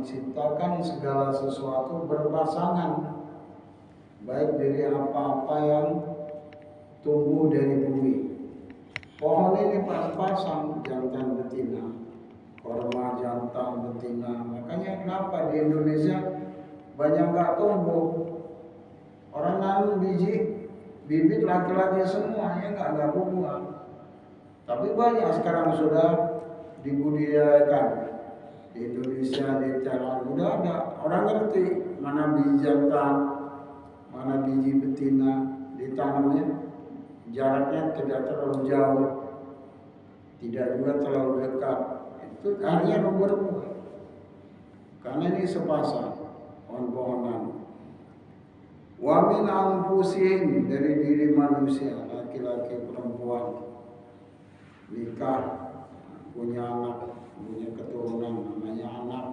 menciptakan segala sesuatu berpasangan, baik dari apa-apa yang tumbuh dari bumi. Pohon ini pas-pasan, jantan betina, korma jantan betina. Makanya kenapa di Indonesia banyak nggak tumbuh? Orang nanam bibit laki-laki semua, ya nggak buah. Tapi banyak sekarang sudah dibudidayakan di Indonesia, di Thailand udah ada orang ngerti mana biji jantan, mana biji betina ditanamnya. Jaraknya tidak terlalu jauh, tidak juga terlalu dekat. Itu akhirnya berbuah. Karena ini sepasang pohon-pohonan. Wa min anfusihim, dari diri manusia, laki-laki perempuan nikah, punya anak, punya keturunan, namanya anak.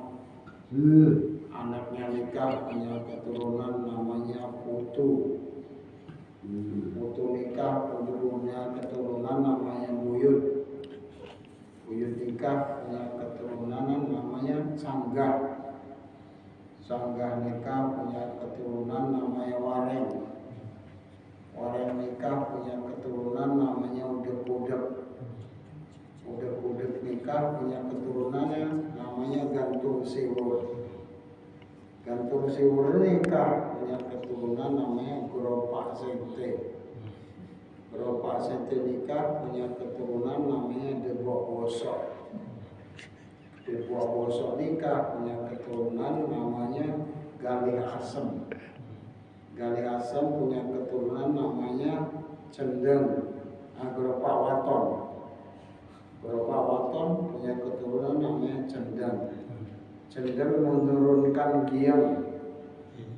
Anaknya nikah, punya keturunan, namanya putu. Putu nikah, punya keturunan, namanya buyut. Buyut nikah, punya keturunan, namanya sanggah. Sanggah nikah, punya keturunan, namanya wareng. Wareng nikah, punya keturunan, namanya udek-udek. Udek-udek nikah, punya keturunan, namanya gantung siwur. Gantung siwur nikah, punya keturunan, namanya geropak sente. Geropak sente nikah, punya keturunan, namanya debok bosok. Debok bosok nikah, punya keturunan, namanya galih asem. Galih asem punya keturunan, namanya cendeng. Geropak waton. Geropak waton punya keturunan, namanya cendeng. Cendeng menurunkan giang.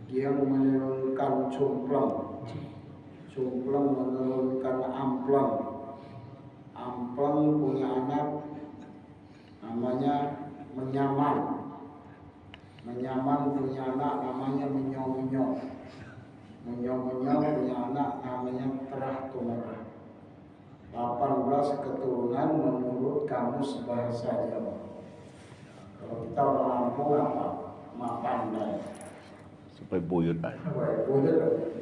Giang menurunkan cumpleng. Cumpleng menurunkan ampleng. Ampleng punya anak namanya menyaman. Menyaman punya anak namanya menyong-menyong. Menyong-menyong punya anak namanya terah tumerah. 18 keturunan menurut kamus bahasa Jawa. Kalau kita orang Lampung apa? Mak pandai. Sampai buyut aja. Buyut.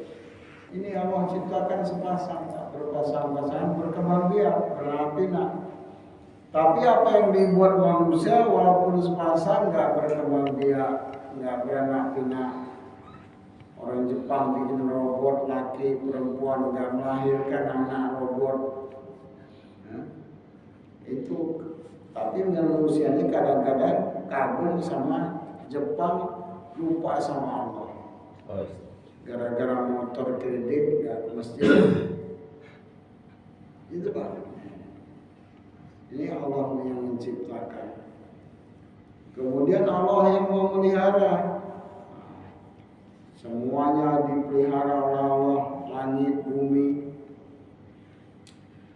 Ini Allah ciptakan sepasang, tak berpasang-pasangan, berkembang biak, berapinak. Tapi apa yang dibuat manusia walaupun sepasang nggak berkembang biak, nggak beranak pinak. Orang Jepang bikin robot laki perempuan nggak melahirkan anak robot. Itu tapi manusia ini kadang-kadang kagum sama Jepang, lupa sama Allah. Gara-gara motor kredit nggak ke masjid. Itu Pak. Ini Allah yang menciptakan. Kemudian Allah yang memelihara. Semuanya dipelihara oleh Allah, langit, bumi.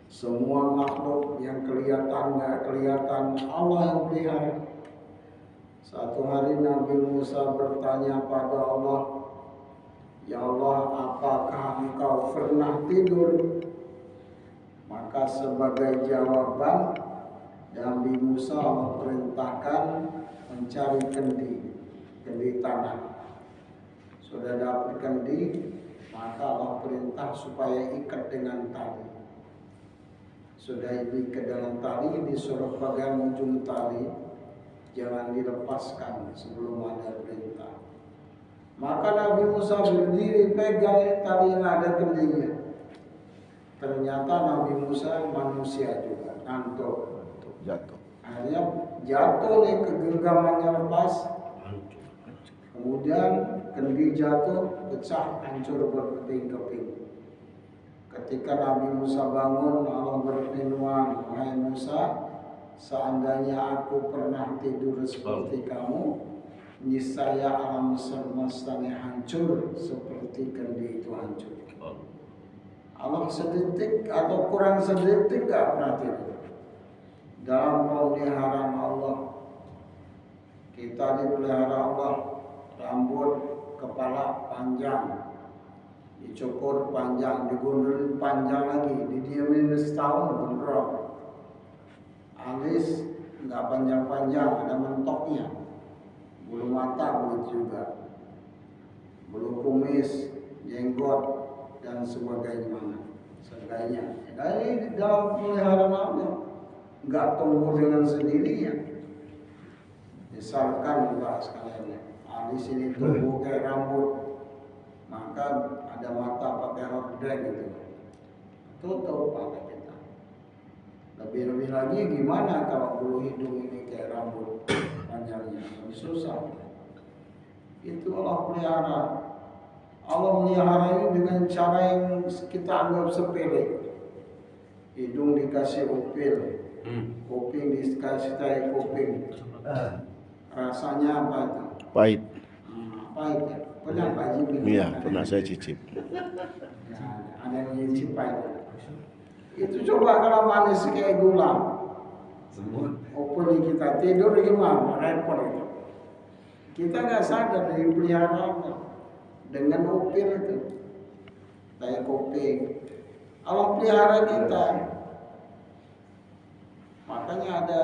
Semua makhluk yang kelihatan nggak kelihatan, Allah yang pelihara. Satu hari Nabi Musa bertanya pada Allah, "Ya Allah, apakah engkau pernah tidur?" Maka sebagai jawaban Nabi Musa perintahkan mencari kendi tanah. Sudah dapat kendi, maka Allah perintah supaya ikat dengan tali. Sudah diikat dengan tali, disuruh pegang ujung tali, jangan dilepaskan sebelum ada perintah. Maka Nabi Musa berdiri pegang tali yang ada kendinya. Ternyata Nabi Musa manusia juga, ngantuk, Jatuh. akhirnya jatuh nih, kegenggamannya lepas. Kemudian kendi jatuh, pecah, hancur berkeping-keping. Ketika Nabi Musa bangun, Allah berfirman, "Wahai Musa, seandainya aku pernah tidur seperti kamu, niscaya alam semesta ini hancur seperti kendi itu hancur." Allah sedetik atau kurang sedetik gak pernah tidur. Dalam pemeliharaan Allah, kita dipelihara Allah. Rambut kepala panjang, dicukur panjang, digundulin panjang lagi, didiamin setahun gondrong. Alis nggak panjang-panjang, ada mentoknya. Bulu mata begitu juga, bulu kumis, jenggot dan sebagainya. Dari dalam pemeliharaan Allah nggak tumbuh dengan sendirinya. Misalkan Pak sekalian, di sini tumbuh kayak rambut, maka ada mata pakai hordeng gitu, tutup mata kita. Lebih-lebih lagi gimana kalau bulu hidung ini kayak rambut panjangnya, lebih susah. Itu Allah pelihara. Allah melihara ini dengan cara yang kita anggap sepele. Hidung dikasih upil, kuping dikasih tai kuping. Rasanya apa itu? Pahit. Pahit ya? Pernah Pak Jimmy? Iya, pernah saya cicip. Ya, ada yang nyicip pahit. Itu coba kalau manis kayak gula. Upil kita tidur gimana? Repot itu. Kita nggak sadar dari peliharaan dengan upil itu, tai kuping. Allah pelihara kita. Makanya ada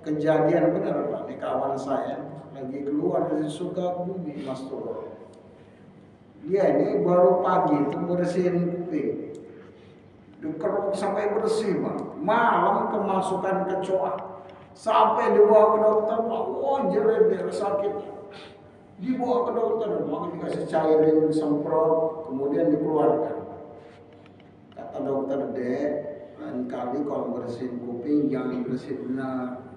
kejadian benar Pak, di kawan saya lagi keluar dari Sukabumi, Mas Toro. Dia ini baru pagi itu bersihin kuping, dikeruk sampai bersih Pak. Malam kemasukan kecoa, sampai dibawa ke dokter, wah jerit dia sakit. Dibawa ke dokter, maka dikasih cairin semprot, kemudian dikeluarkan. Kata dokter, Dek, lain kali kalau bersihin kuping jangan bersih benar,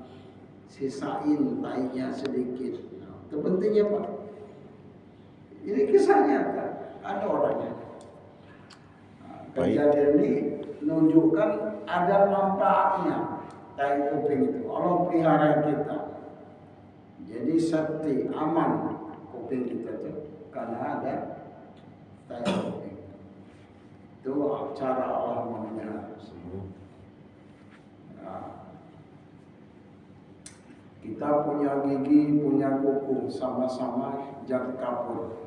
sisain tainya sedikit. Nah, itu pentingnya Pak. Ini kisah nyata, ada orangnya. Nah, kejadian ini menunjukkan ada manfaatnya tai kuping itu. Allah pelihara kita, jadi safety, aman kuping kita tuh karena ada tai kuping. Itu cara Allah memelihara. Nah, kita punya gigi, punya kuku, sama-sama jari kapur.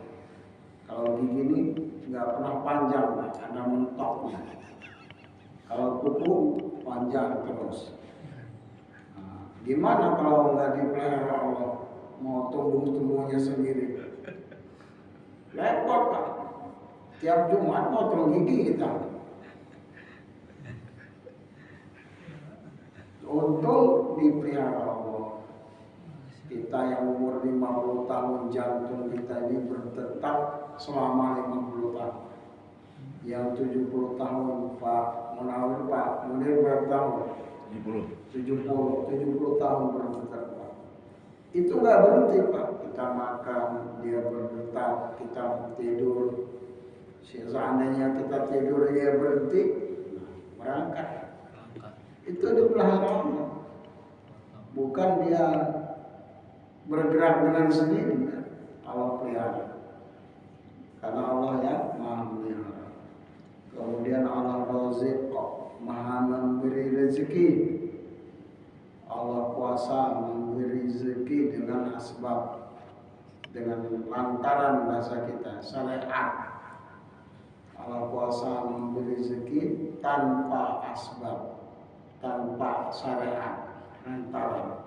Kalau gigi ini nggak pernah panjang, ada mentoknya. Kalau kuku panjang terus. Nah, gimana kalau nggak dipelihara Allah, mau tumbuh-tumbuhnya sendiri? Repot Pak. Tiap Jumat potong gigi kita. Untung dipelihara Allah. Kita yang umur 50 tahun, jantung kita ini berdetak selama 50 tahun. Yang 70 tahun Pak Munawir, Pak Munir berapa tahun? 70 tahun berdetak Pak. Itu nggak berhenti Pak. Kita makan, dia berdetak, kita tidur. Seandainya kita tidur dia berhenti, berangkat. Itu dipelihara Allah. Bukan dia bergerak dengan sendiri. Allah pelihara. Karena Allah yang Maha melihara. Kemudian Allah Raziq, Maha memberi rezeki. Allah kuasa memberi rezeki dengan asbab, dengan lantaran bahasa kita, syariat. Allah kuasa memberi rezeki tanpa asbab, tanpa syariat, lantaran.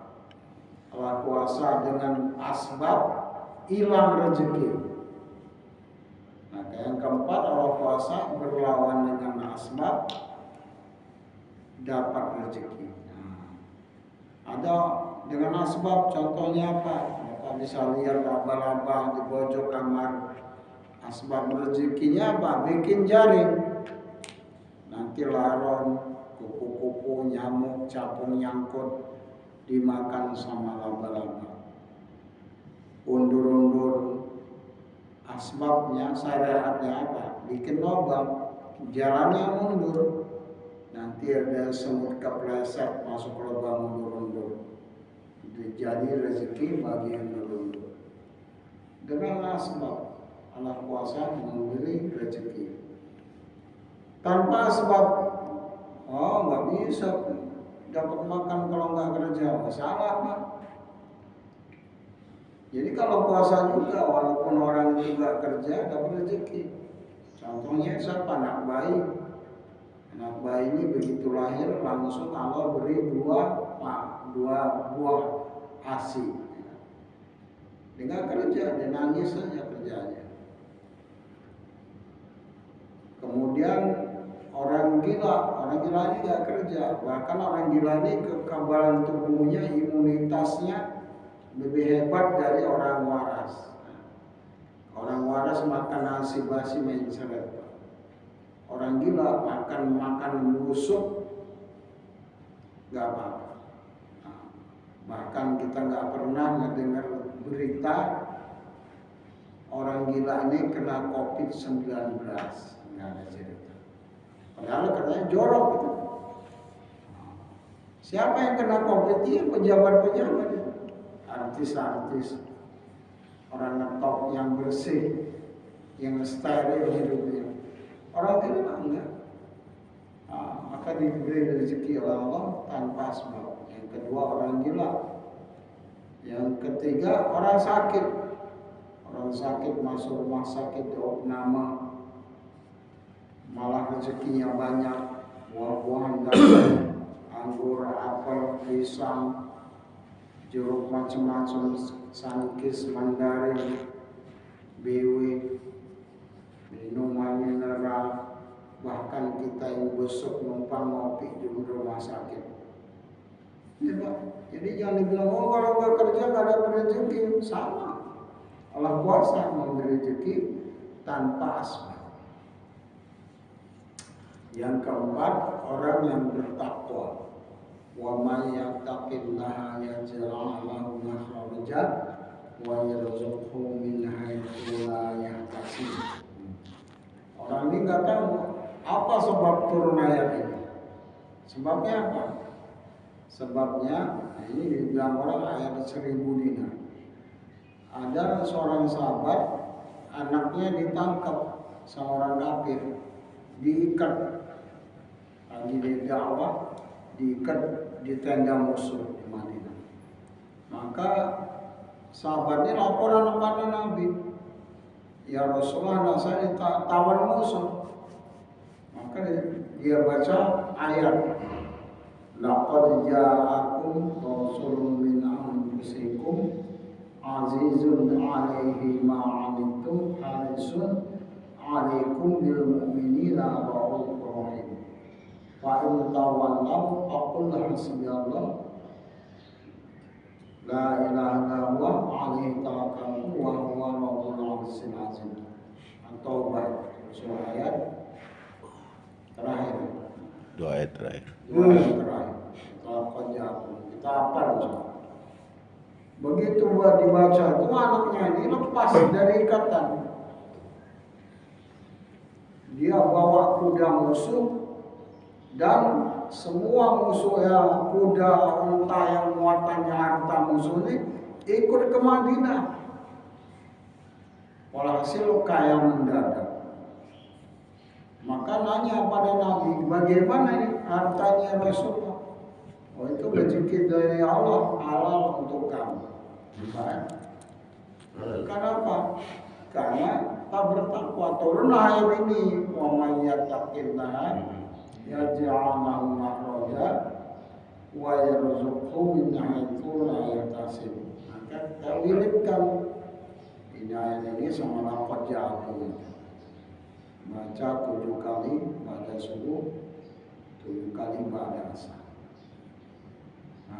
Allah kuasa dengan asbab, hilang rezeki. Nah, yang keempat, Allah kuasa berlawan dengan asbab, dapat rezeki. Nah, ada dengan asbab, contohnya apa? Bapak bisa lihat laba-laba di pojok kamar. Asbab rezekinya apa? Bikin jaring. Nanti laron, kupu-kupu, nyamuk, capung nyangkut, dimakan sama laba-laba. Undur-undur. Asbabnya, syariatnya apa? Bikin lubang, jalannya mundur. Nanti ada semut kepleset masuk lubang undur-undur. Jadi rezeki bagi yang undur-undur. Dengan asbab. Allah kuasa memberi rezeki. Tanpa sebab, nggak bisa dapat makan kalau nggak kerja, masalah Pak. Jadi kalau puasa juga, walaupun orang itu nggak kerja, dapat rezeki. Contohnya siapa? Anak bayi. Anak bayi ini begitu lahir langsung Allah beri dua buah ASI. Dia nggak kerja, dia nangis saja kerjanya. Kemudian orang gila ini nggak kerja. Bahkan orang gila ini kekebalan tubuhnya, imunitasnya lebih hebat dari orang waras. Orang waras makan nasi basi mencret. Orang gila makan makanan busuk nggak apa-apa. Nah, bahkan kita nggak pernah mendengar berita orang gila ini kena COVID-19. Nggak ada cerita. Padahal katanya jorok gitu. Siapa yang kena COVID ini? Pejabat-pejabat, artis-artis, orang ngetop yang bersih, yang steril hidupnya. Orang gila enggak. Nah, maka diberi rezeki oleh Allah tanpa sebab. Yang kedua orang gila. Yang ketiga orang sakit. Orang sakit masuk rumah sakit diopname, malah rezekinya banyak, buah-buahan dagang, anggur, apel, pisang, jeruk macam-macam, sangkis, mandarin, biwi, minuman mineral, bahkan kita yang besok numpang ngopi di rumah sakit. Ya, Pak. Jadi jangan dibilang, oh kalau nggak kerja nggak ada rezeki. Sama. Allah kuasa memberi rezeki tanpa asbab. Yang keempat, orang yang bertakwa. Wa may yattaqillaha yaj'al lahu makhraja wa yarzuqhu min haitsu la yahtasib. Orang ini nggak tahu apa sebab turun ayat ini. Sebabnya apa? Sebabnya ini dibilang orang ayat 1000 dinar. Ada seorang sahabat, anaknya ditangkap sama orang kafir, diikat, lagi di dakwah, diikat di tenda musuh di Madinah. Maka sahabatnya laporan kepada Nabi, ya Rasulullah, saya ditawan musuh. Maka dia baca ayat, laqad ja'akum rasulun min anfusikum azizun 'alaihi ma 'anittum harisun 'alaikum bil mu'minina ra'ufur rahim. Fa in tawallaw faqul hasbiyallah la ilaha illallah 'alaihi tawakkaltu wa huwa rabbul 'arsyil 'azim. At-Taubah surah ayat terakhir. Dua ayat terakhir. Laqad ja'akum. Kita hafal semua. Begitu dibaca itu anaknya ini lepas dari ikatan. Dia bawa kuda musuh dan semua musuh yang kuda, unta yang muatannya harta musuh ini ikut ke Madinah. Walhasil kaya mendadak. Maka nanya pada Nabi, bagaimana ini hartanya Rasulullah? Oh, itu rezeki dari Allah, halal untuk kamu. Kenapa? Karena tak bertakwa. Turun ayat ini, wa may yattaqillaha yaj'al lahu makhraja wa yarzuqhu min haitsu la yahtasib. Maka tawilkan ini ayat ini sama lafaz ja'akum. Baca 7 kali pada subuh, 7 kali pada asar.